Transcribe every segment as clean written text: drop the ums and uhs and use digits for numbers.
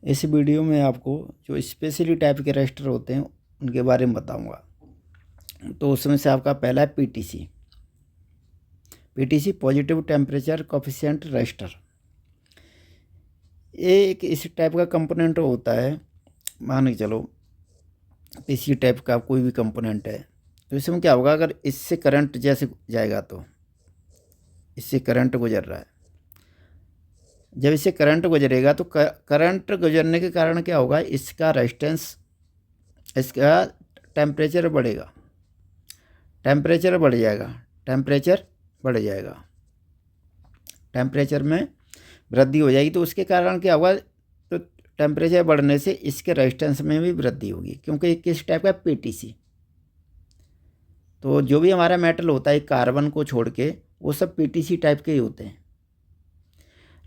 इस वीडियो में आपको जो स्पेशली टाइप के रजिस्टर होते हैं उनके बारे में बताऊंगा। तो उसमें से आपका पहला है PTC. PTC positive temperature coefficient register. ये एक इस टाइप का कंपोनेंट होता है, मान के चलो पीसी टाइप का कोई भी कंपोनेंट है। तो इसमें क्या होगा, अगर इससे करंट जैसे जाएगा तो इससे करंट गुजर रहा है, जब इससे करंट गुजरेगा तो करंट गुजरने के कारण क्या होगा, इसका रेजिस्टेंस, इसका टेम्परेचर बढ़ेगा, टेम्परेचर बढ़ जाएगा, टेम्परेचर बढ़ जाएगा, टेम्परेचर में वृद्धि हो जाएगी। तो उसके कारण क्या होगा, तो टेम्परेचर बढ़ने से इसके रेजिस्टेंस में भी वृद्धि होगी, क्योंकि किस टाइप का पीटीसी। तो जो भी हमारा मेटल होता है कार्बन को छोड़ के वो सब पीटीसी टाइप के ही होते हैं।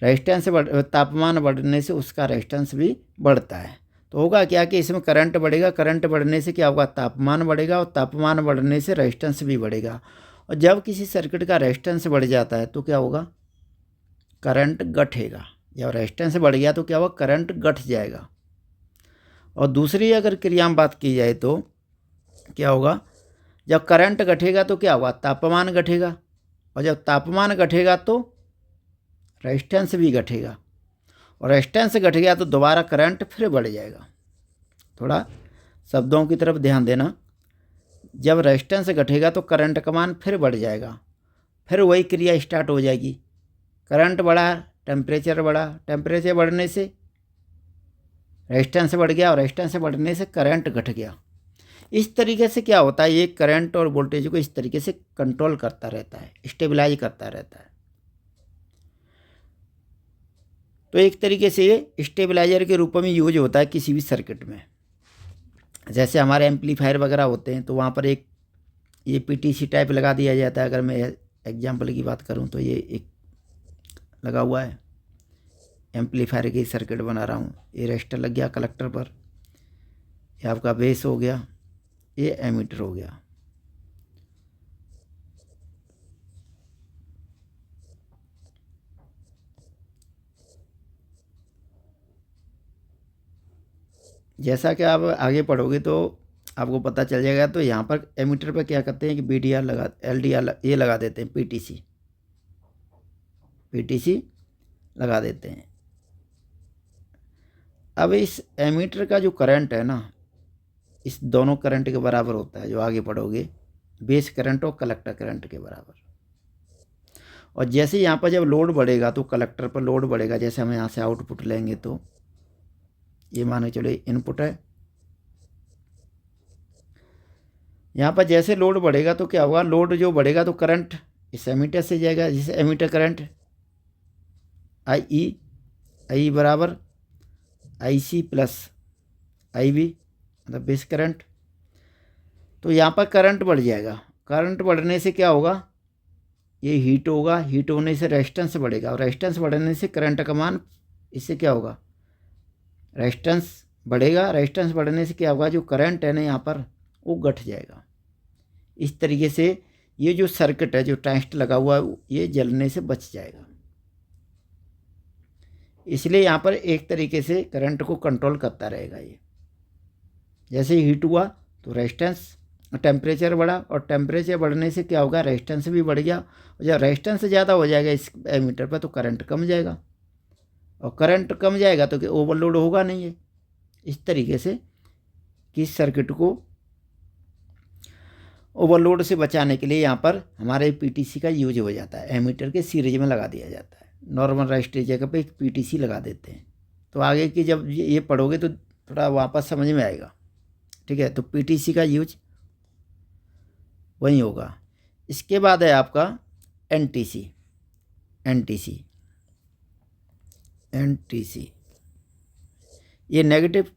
रेजिस्टेंस तापमान बढ़ने से उसका रेजिस्टेंस भी बढ़ता है। तो होगा क्या कि इसमें करंट बढ़ेगा, करंट बढ़ने से क्या होगा, तापमान बढ़ेगा, और तापमान बढ़ने से रेजिस्टेंस भी बढ़ेगा। और जब किसी सर्किट का रेजिस्टेंस बढ़ जाता है तो क्या होगा, करंट घटेगा। जब रेजिस्टेंस बढ़ गया तो क्या होगा, करंट घट जाएगा। और दूसरी अगर क्रिया में बात की जाए तो क्या होगा, जब करंट घटेगा तो क्या होगा, तापमान घटेगा, और जब तापमान घटेगा तो रेजिस्टेंस भी घटेगा, और रेजिस्टेंस घट गया तो दोबारा करंट फिर बढ़ जाएगा। थोड़ा शब्दों की तरफ ध्यान देना। जब रेजिस्टेंस घटेगा तो करंट का मान फिर बढ़ जाएगा, फिर वही क्रिया स्टार्ट हो जाएगी। करंट बढ़ा, टेम्परेचर बढ़ा, टेम्परेचर बढ़ने से रेजिस्टेंस बढ़ गया, और रेजिस्टेंस बढ़ने से करंट घट गया। इस तरीके से क्या होता है, ये करंट और वोल्टेज को इस तरीके से कंट्रोल करता रहता है, स्टेबलाइज करता रहता है। तो एक तरीके से ये स्टेबलाइजर के रूप में यूज होता है किसी भी सर्किट में। जैसे हमारे एम्पलीफायर वगैरह होते हैं तो वहाँ पर एक ये पीटीसी टाइप लगा दिया जाता है। अगर मैं एग्जांपल की बात करूँ तो ये एक लगा हुआ है, एम्पलीफायर की सर्किट बना रहा हूँ। ये रजिस्टर लग गया कलेक्टर पर, ये आपका बेस हो गया, ये एमीटर हो गया। जैसा कि आप आगे पढ़ोगे तो आपको पता चल जाएगा। तो यहाँ पर एमीटर पर क्या करते हैं कि बीडीआर लगा, एलडीआर ये लगा देते हैं, पीटीसी लगा देते हैं। अब इस एमीटर का जो करंट है ना, इस दोनों करंट के बराबर होता है। जो आगे पढ़ोगे बेस करंट और कलेक्टर करंट के बराबर। और जैसे यहाँ पर जब लोड बढ़ेगा तो कलेक्टर पर लोड बढ़ेगा। जैसे हम यहाँ से आउटपुट लेंगे तो ये मान के चलो इनपुट है, यहाँ पर जैसे लोड बढ़ेगा तो क्या होगा, लोड जो बढ़ेगा तो करंट इस एमीटर से जाएगा। जिसे एमीटर करंट आई बराबर IC प्लस IB, मतलब बेस करंट। तो यहाँ पर करंट बढ़ जाएगा। करंट बढ़ने से क्या होगा, ये हीट होगा, हीट होने से रेजिस्टेंस बढ़ेगा, और रेजिस्टेंस बढ़ने से करंट का मान, इससे क्या होगा, रेजिस्टेंस बढ़ेगा। रेजिस्टेंस बढ़ने से क्या होगा, जो करंट है ना यहाँ पर वो घट जाएगा। इस तरीके से ये जो सर्किट है, जो ट्रांजिस्टर लगा हुआ है, ये जलने से बच जाएगा। इसलिए यहाँ पर एक तरीके से करंट को कंट्रोल करता रहेगा ये। जैसे हीट हुआ तो रेजिस्टेंस, टेम्परेचर बढ़ा, और टेम्परेचर बढ़ने से क्या होगा, रेजिस्टेंस भी बढ़ गया। और जब रेजिस्टेंस ज़्यादा हो जाएगा इस एमीटर पर तो करंट कम जाएगा, और करंट कम जाएगा तो कि ओवरलोड होगा नहीं है। इस तरीके से किस सर्किट को ओवरलोड से बचाने के लिए यहाँ पर हमारे पीटीसी का यूज हो जाता है। एमीटर के सीरीज में लगा दिया जाता है। नॉर्मल रजिस्टर जगह पे एक पीटीसी लगा देते हैं। तो आगे की जब ये पढ़ोगे तो थोड़ा वापस समझ में आएगा। ठीक है, तो पीटीसी का यूज वही होगा। इसके बाद है आपका एनटीसी। ये negative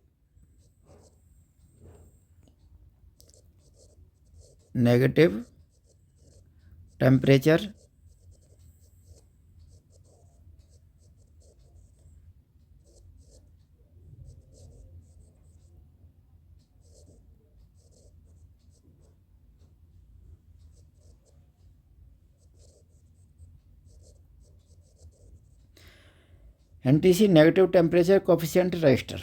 temperature NTC negative temperature coefficient register,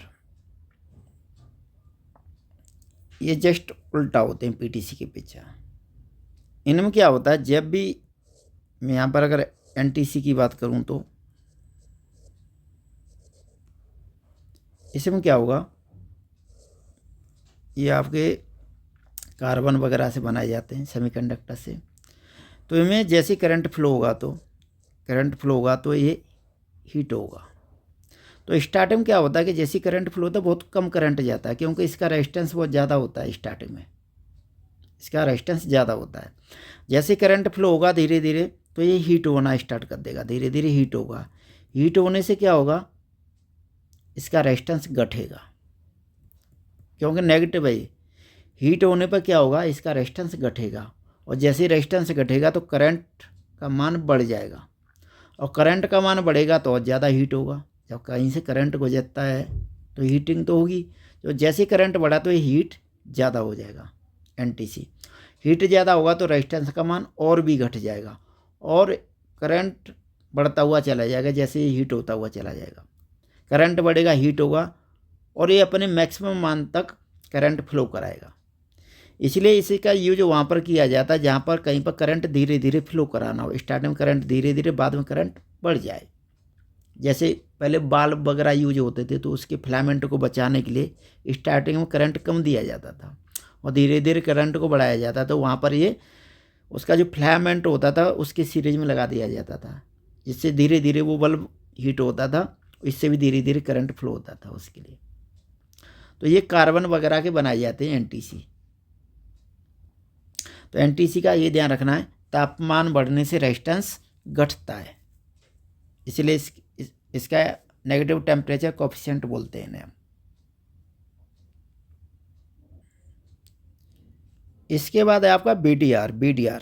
ये जस्ट उल्टा होते हैं PTC के पीछे। इनमें क्या होता है, जब भी मैं यहाँ पर अगर NTC की बात करूँ तो इसमें क्या होगा, ये आपके कार्बन वगैरह से बनाए जाते हैं, सेमीकंडक्टर से। तो इनमें जैसे करंट फ्लो होगा तो ये हीट होगा। तो स्टार्टिंग में क्या होता है कि जैसी करंट फ्लो होता है बहुत कम करंट जाता है, क्योंकि इसका रेजिस्टेंस बहुत ज़्यादा होता है। स्टार्टिंग में इसका रेजिस्टेंस ज़्यादा होता है। जैसे करंट फ्लो होगा धीरे धीरे तो ये हीट होना स्टार्ट कर देगा, धीरे धीरे हीट होगा। हीट होने से क्या होगा, इसका रेजिस्टेंस घटेगा, क्योंकि नेगेटिव है। हीट होने पर क्या होगा, इसका रेजिस्टेंस घटेगा, और जैसे रेजिस्टेंस घटेगा तो करंट का मान बढ़ जाएगा, और करंट का मान बढ़ेगा तो और ज़्यादा हीट होगा। जब कहीं से करंट गुजरता है तो हीटिंग तो होगी, तो जैसे करंट बढ़ा तो ये हीट ज़्यादा हो जाएगा। NTC हीट ज़्यादा होगा तो रेजिस्टेंस का मान और भी घट जाएगा, और करंट बढ़ता हुआ चला जाएगा, जैसे ही हीट होता हुआ चला जाएगा। करंट बढ़ेगा, हीट होगा, और ये अपने मैक्सिमम मान तक करंट फ्लो कराएगा। इसलिए इसी का यूज वहाँ पर किया जाता है जहाँ पर कहीं पर करंट धीरे धीरे फ्लो कराना हो। स्टार्टिंग में करंट धीरे धीरे, बाद में करंट बढ़ जाए। जैसे पहले बाल्ब वगैरह यूज होते थे तो उसके फिलामेंट को बचाने के लिए स्टार्टिंग में करंट कम दिया जाता था, और धीरे धीरे करंट को बढ़ाया जाता था। तो वहाँ पर ये उसका जो फिलामेंट होता था उसके सीरीज में लगा दिया जाता था, जिससे धीरे धीरे वो बल्ब हीट होता था, इससे भी धीरे धीरे करंट फ्लो होता था उसके लिए। तो ये कार्बन वगैरह के बनाए जाते हैं NTC। तो NTC का ये ध्यान रखना है, तापमान बढ़ने से रेजिस्टेंस घटता है, इसलिए इसका नेगेटिव टेम्परेचर कोफिशिएंट बोलते हैं इन्हें। इसके बाद है आपका BDR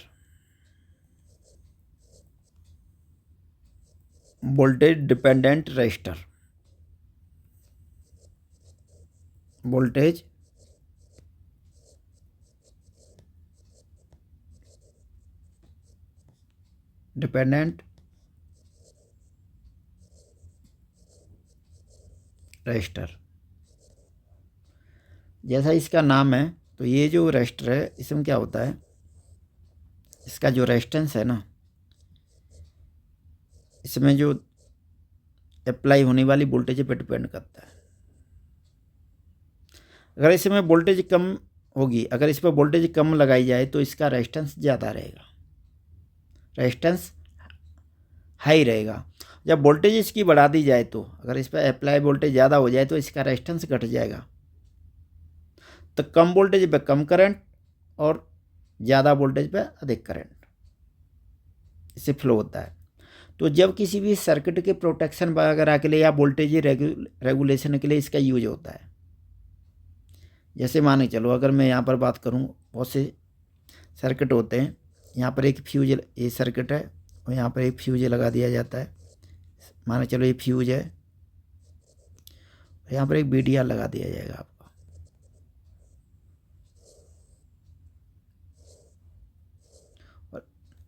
voltage dependent register. Voltage dependent register, जैसा इसका नाम है। तो ये जो रजिस्टर है इसमें क्या होता है, इसका जो रेजिस्टेंस है ना, इसमें जो अप्लाई होने वाली वोल्टेज पे डिपेंड करता है। अगर इसमें वोल्टेज कम होगी, अगर इस पर वोल्टेज कम लगाई जाए तो इसका रेजिस्टेंस ज़्यादा रहेगा, रेजिस्टेंस हाई रहेगा। जब वोल्टेज इसकी बढ़ा दी जाए तो अगर इस पर अप्लाई वोल्टेज ज़्यादा हो जाए तो इसका रेजिस्टेंस घट जाएगा। तो कम वोल्टेज पे कम करंट और ज़्यादा वोल्टेज पे अधिक करंट इससे फ्लो होता है। तो जब किसी भी सर्किट के प्रोटेक्शन वगैरह के लिए या वोल्टेज रेगुलेशन के लिए इसका यूज होता है। जैसे माने चलो, अगर मैं यहाँ पर बात करूँ, बहुत से सर्किट होते हैं, यहाँ पर एक फ्यूज, ये सर्किट है और यहाँ पर एक फ्यूज लगा दिया जाता है। माने चलो ये फ्यूज है, यहाँ पर एक BDR लगा दिया जाएगा आपका।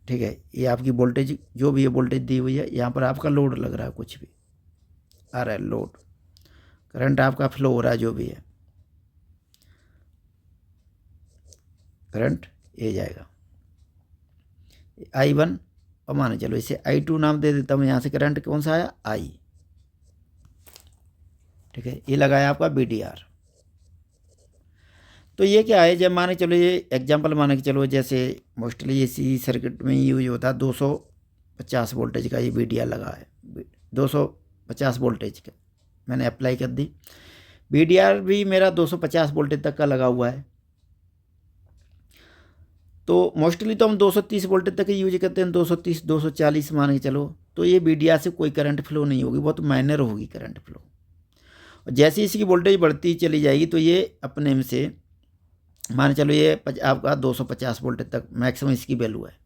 ठीक है, ये आपकी वोल्टेज जो भी है वोल्टेज दी हुई है, यहाँ पर आपका लोड लग रहा है, कुछ भी आ रहा है लोड, करंट आपका फ्लो हो रहा है, जो भी है करंट ये जाएगा I1, और माने चलो इसे I2 नाम दे देता हूँ। यहाँ से करंट कौन सा आया, I। ठीक है, ये लगाया आपका BDR। तो ये क्या है, जब माने चलो ये एग्जांपल माने कि चलो, जैसे मोस्टली इसी सर्किट में यूज होता है 250 वोल्टेज का ये BDR लगा है, 250 वोल्टेज का मैंने अप्लाई कर दी। BDR भी मेरा 250 वोल्टेज तक का लगा हुआ है। तो मोस्टली तो हम 230 वोल्टेज तक यूज करते हैं, 230 240 मान के चलो। तो ये BDR से कोई करंट फ्लो नहीं होगी, बहुत माइनर होगी करंट फ्लो। और जैसे इसकी वोल्टेज बढ़ती चली जाएगी तो ये अपने में से मान चलो ये आपका 250 वोल्टेज तक मैक्सिमम इसकी वैल्यू है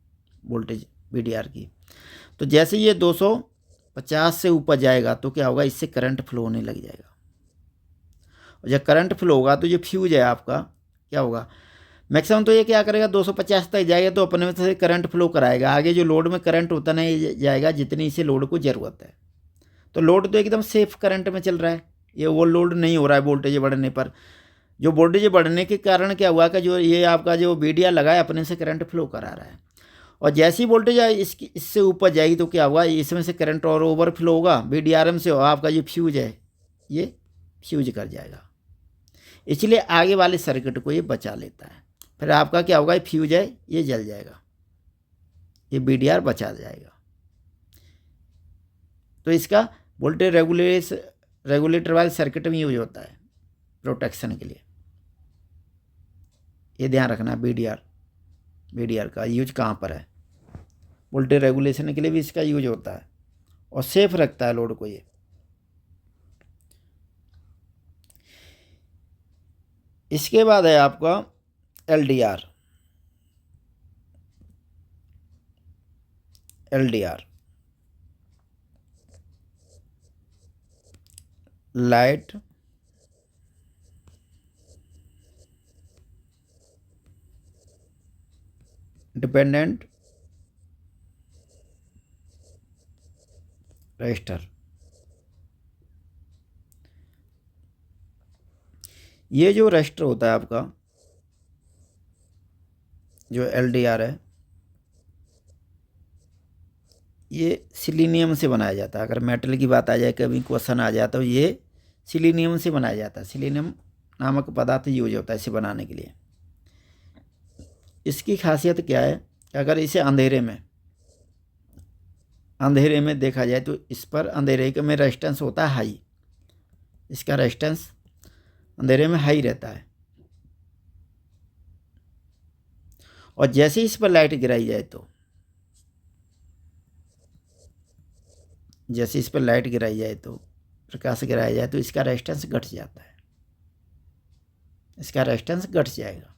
वोल्टेज BDR की। तो जैसे ये 250 से ऊपर जाएगा तो क्या होगा, इससे करंट फ्लो होने लग जाएगा। और जब करंट फ्लो होगा तो जो फ्यूज है आपका क्या होगा, मैक्सिमम तो ये क्या करेगा, 250 तक जाएगा तो अपने में से करंट फ्लो कराएगा। आगे जो लोड में करंट होता नहीं जाएगा जितनी इसे लोड को ज़रूरत है। तो लोड तो एकदम सेफ करंट में चल रहा है, ये ओवर लोड नहीं हो रहा है वोल्टेज बढ़ने पर। जो वोल्टेज बढ़ने के कारण क्या हुआ कि जो ये आपका जो BDR लगा है अपने से करंट फ्लो करा रहा है, और जैसी वोल्टेज इसकी इससे ऊपर जाएगी तो क्या हुआ, इसमें से करंट और ओवरफ्लो होगा, BDRM से होगा, आपका जो फ्यूज है ये फ्यूज कर जाएगा, इसलिए आगे वाले सर्किट को ये बचा लेता है। फिर आपका क्या होगा, फ्यूज है ये जल जाएगा, ये BDR बचा जाएगा। तो इसका वोल्टेज रेगुलेटर वाले सर्किट में यूज होता है प्रोटेक्शन के लिए, ये ध्यान रखना। BDR का यूज कहाँ पर है, वोल्टेज रेगुलेशन के लिए भी इसका यूज होता है और सेफ रखता है लोड को ये। इसके बाद है आपका LDR। Light dependent register. ये जो रजिस्टर होता है आपका, जो LDR है, ये सिलीनियम से बनाया जाता है। अगर मेटल की बात आ जाए, कभी क्वेश्चन आ जाता है, तो ये सिलीनियम से बनाया जाता है। सिलीनियम नामक पदार्थ यूज होता है इसे बनाने के लिए। इसकी खासियत क्या है, अगर इसे अंधेरे में देखा जाए तो इस पर अंधेरे में रेजिस्टेंस होता है हाई, इसका रेजिस्टेंस अंधेरे में हाई रहता है, और जैसे इस पर लाइट गिराई जाए तो प्रकाश गिराया जाए तो इसका रेजिस्टेंस घट जाता है, इसका रेजिस्टेंस घट जाएगा।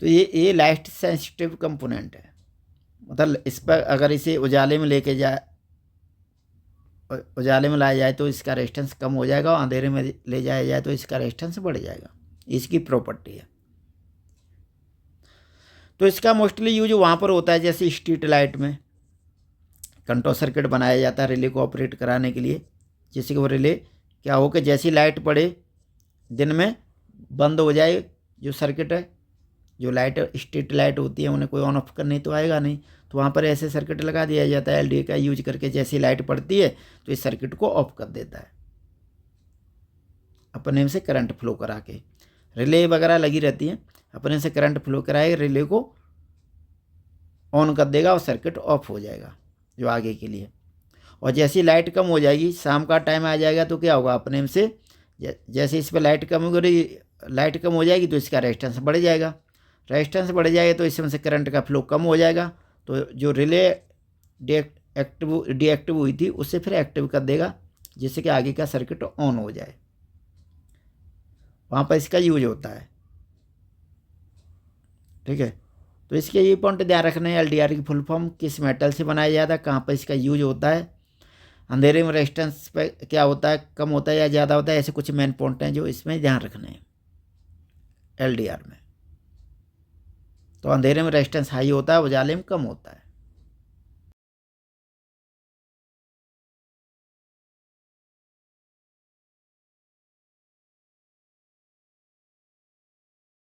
तो ये लाइट सेंसिटिव कंपोनेंट है, मतलब इस पर अगर इसे उजाले में लाया जाए तो इसका रेजिस्टेंस कम हो जाएगा, और अंधेरे में ले जाया जाए तो इसका रेजिस्टेंस बढ़ जाएगा, इसकी प्रॉपर्टी है। तो इसका मोस्टली यूज वहाँ पर होता है जैसे स्ट्रीट लाइट में कंट्रोल सर्किट बनाया जाता है रिले को ऑपरेट कराने के लिए, जिससे कि वो रिले क्या हो कि जैसी लाइट पड़े दिन में बंद हो जाए, जो सर्किट है, जो लाइट स्ट्रीट लाइट होती है उन्हें कोई ऑन ऑफ करने तो आएगा नहीं, तो वहाँ पर ऐसे सर्किट लगा दिया जाता है LDR का यूज करके। जैसी लाइट पड़ती है तो इस सर्किट को ऑफ कर देता है, अपने से करंट फ्लो करा के। रिले वगैरह लगी रहती हैं, अपने से करंट फ्लो कराए रिले को ऑन कर देगा और सर्किट ऑफ हो जाएगा जो आगे के लिए। और जैसी लाइट कम हो जाएगी, शाम का टाइम आ जाएगा तो क्या होगा, अपने से जैसे इस पर लाइट कम हो जाएगी तो इसका रेजिस्टेंस बढ़ जाएगा, तो इसमें से करंट का फ्लो कम हो जाएगा, तो जो रिले डीएक्टिव हुई थी उससे फिर एक्टिव कर देगा, जिससे कि आगे का सर्किट ऑन हो जाए। वहाँ पर इसका यूज होता है, ठीक है। तो इसके ये पॉइंट ध्यान रखना है, LDR की फुल फॉर्म किस मेटल से बनाया जाता है, कहाँ पर इसका यूज होता है, अंधेरे में रेजिस्टेंस पे क्या होता है, कम होता है या ज़्यादा होता है, ऐसे कुछ मेन पॉइंट हैं जो इसमें ध्यान रखने हैं LDR में। तो अंधेरे में रेजिस्टेंस हाई होता है, उजाले में कम होता है।